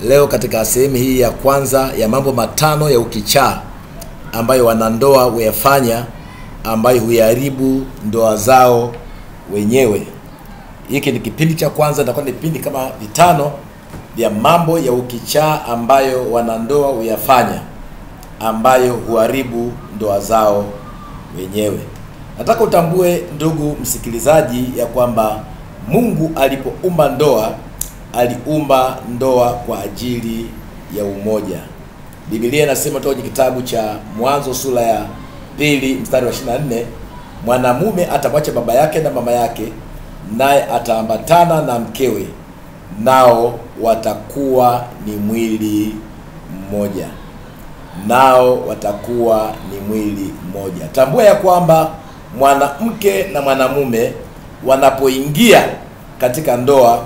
Leo katika sehemu hii ya kwanza ya mambo matano ya ukichaa ambayo wanandoa huyafanya, ambayo huyaribu ndoa zao wenyewe. Hiki ni kipindi cha kwanza, na kwa vipindi kama vitano vya mambo ya ukichaa ambayo wanandoa huyafanya, ambayo huharibu ndoa zao wenyewe. Nataka utambue ndugu msikilizaji ya kwamba Mungu alipoumba ndoa, aliumba ndoa kwa ajili ya umoja. Biblia inasema toka kitabu cha Mwanzo sura ya 2 mstari wa 24, mwanamume atamwacha baba yake na mama yake, naye ataambatana na mkewe, nao watakuwa ni mwili mmoja. Nao watakuwa ni mwili mmoja. Tambua ya kwamba mwanamke na mwanamume wanapoingia katika ndoa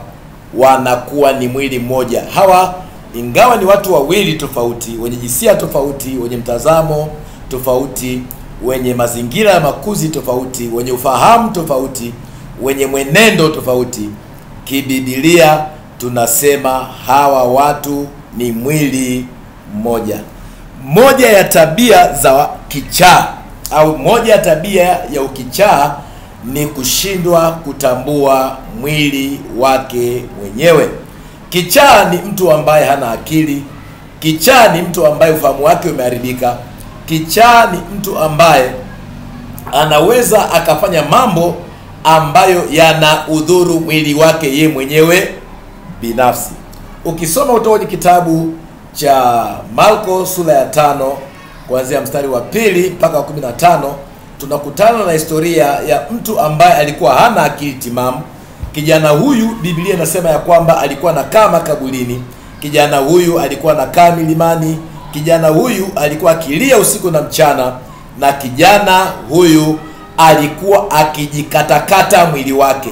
wanakuwa ni mwili mmoja. Hawa ingawa ni watu wawili tofauti, wenye jinsia tofauti, wenye mtazamo tofauti, wenye mazingira ya makuzi tofauti, wenye ufahamu tofauti, wenye mwenendo tofauti, kibibilia tunasema hawa watu ni mwili mmoja. Moja ya tabia za kichaa au moja ya tabia ya ukichaa ni kushindwa kutambua mwili wake mwenyewe. Kichaa ni mtu ambaye hana akili. Kichaa ni mtu ambaye ufahamu wake umeharibika. Kichaa ni mtu ambaye anaweza akafanya mambo ambayo yana udhuru mwili wake ye mwenyewe binafsi. Ukisoma kutoka kitabu cha Marko sura ya 5 kuanzia mstari wa 2 mpaka 15, tunakutana na historia ya mtu ambaye alikuwa hana akili timamu. Kijana huyu Biblia inasema ya kwamba alikuwa anakaa makaburini. Kijana huyu alikuwa anakaa milimani. Kijana huyu alikuwa akilia usiku na mchana, na kijana huyu alikuwa akijikatakata mwili wake.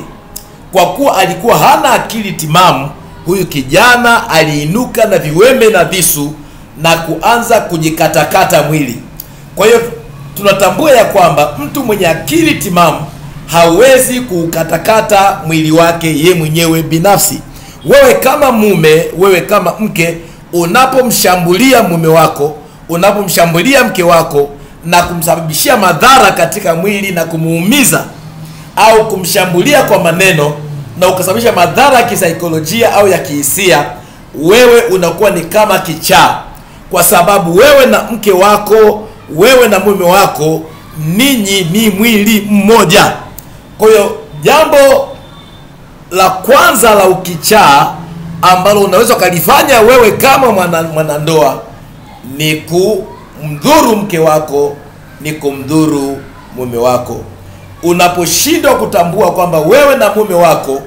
Kwa kuwa alikuwa hana akili timamu, huyu kijana aliinuka na viwembe na visu na kuanza kujikatakata mwili. Kwa hiyo tunatambua ya kwamba mtu mwenye akili timamu hawezi kukatakata mwili wake ye mwenyewe binafsi. Wewe kama mume, wewe kama mke, unapomshambulia mume wako, unapomshambulia mke wako na kumsababishia madhara katika mwili na kumuumiza, au kumshambulia kwa maneno na ukasababisha madhara ya kisaikolojia au ya kihisia, wewe unakuwa ni kama kichaa, kwa sababu wewe na mke wako, wewe na mume wako, ninyi ni mwili mmoja. Kwa hiyo jambo la kwanza la ukichaa ambalo unaweza kulifanya wewe kama mwanandoa ni kumdhuru mke wako, ni kumdhuru mume wako. Unaposhindwa kutambua kwamba wewe na mume wako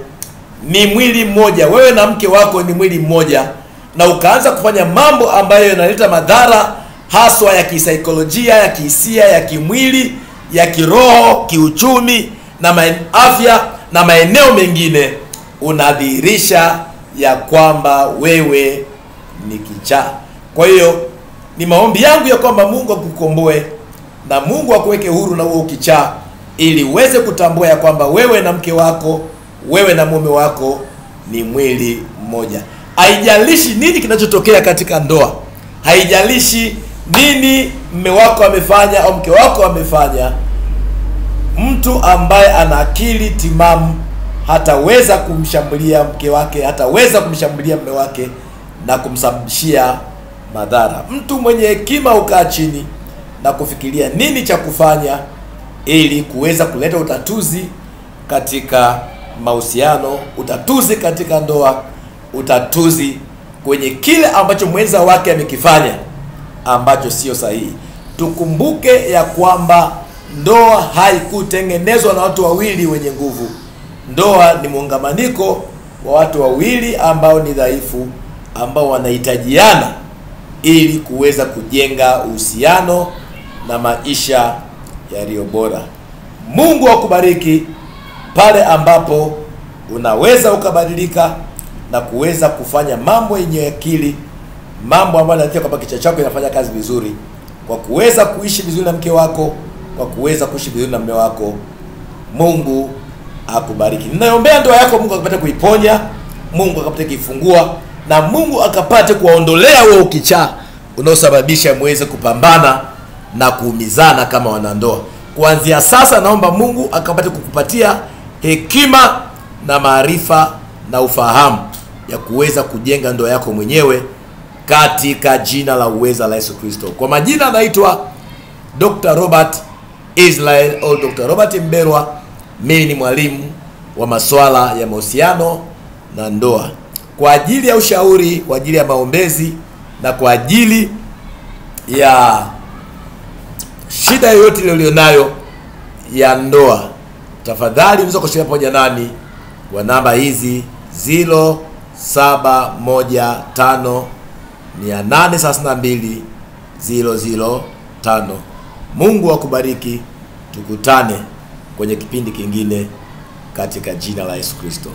ni mwili mmoja, wewe na mke wako ni mwili mmoja, na ukaanza kufanya mambo ambayo yanaleta madhara haswa ya kisaikolojia, ya kihisia, ya kimwili, ya kiroho, kiuchumi na afya na maeneo mengine, unadhihirisha ya kwamba wewe ni kichaa. Kwa hiyo ni maombi yangu ya kwamba Mungu akukomboe na Mungu akuweke huru na huo ukichaa, ili uweze kutambua ya kwamba wewe na mke wako, wewe na mume wako ni mwili mmoja. Haijalishi nini kinachotokea katika ndoa, haijalishi nini mume wako amefanya au mke wako amefanya, mtu ambaye ana akili timamu hataweza kumshambulia mke wake, hataweza kumshambulia mume wake na kumsababishia madhara. Mtu mwenye hekima ukaa chini na kufikiria nini cha kufanya ili kuweza kuleta utatuzi katika mahusiano, utatuzi katika ndoa, utatuzi kwenye kile ambacho mwenza wake amekifanya ambacho sio sahihi. Tukumbuke ya kwamba ndoa haikutengenezwa na watu wawili wenye nguvu. Ndoa ni muungamaniko wa watu wawili ambao ni dhaifu, ambao wanahitajiana ili kuweza kujenga uhusiano na maisha yaliyo bora. Mungu akubariki pale ambapo unaweza ukabadilika na kuweza kufanya mambo yenye akili, mambo ambayo yanataka kwamba kichwa chako inafanya kazi vizuri, kwa kuweza kuishi vizuri na mke wako, kwa kuweza kuishi vizuri na mume wako. Mungu akubariki. Ninaombea ndoa yako Mungu akapate kuiponya, Mungu akapate kuifungua, na Mungu akapate kuwaondolea huo ukichaa unaosababisha muweze kupambana na kuumizana kama wanandoa. Kuanzia sasa naomba Mungu akapate kukupatia hekima na maarifa na ufahamu ya kuweza kujenga ndoa yako mwenyewe katika jina la uweza la Yesu Kristo. Kwa majina naitwa Dr. Robert Israel au Dr. Robert Mberwa. Mimi ni mwalimu wa masuala ya mahusiano na ndoa. Kwa ajili ya ushauri, kwa ajili ya maombezi na kwa ajili ya shida yoyote ile ulionayo ya ndoa, tafadhali unaweza kushirikiana pamoja nami kwa namba hizi 0715832005. Mungu akubariki. Tukutane kwenye kipindi kingine katika jina la Yesu Kristo.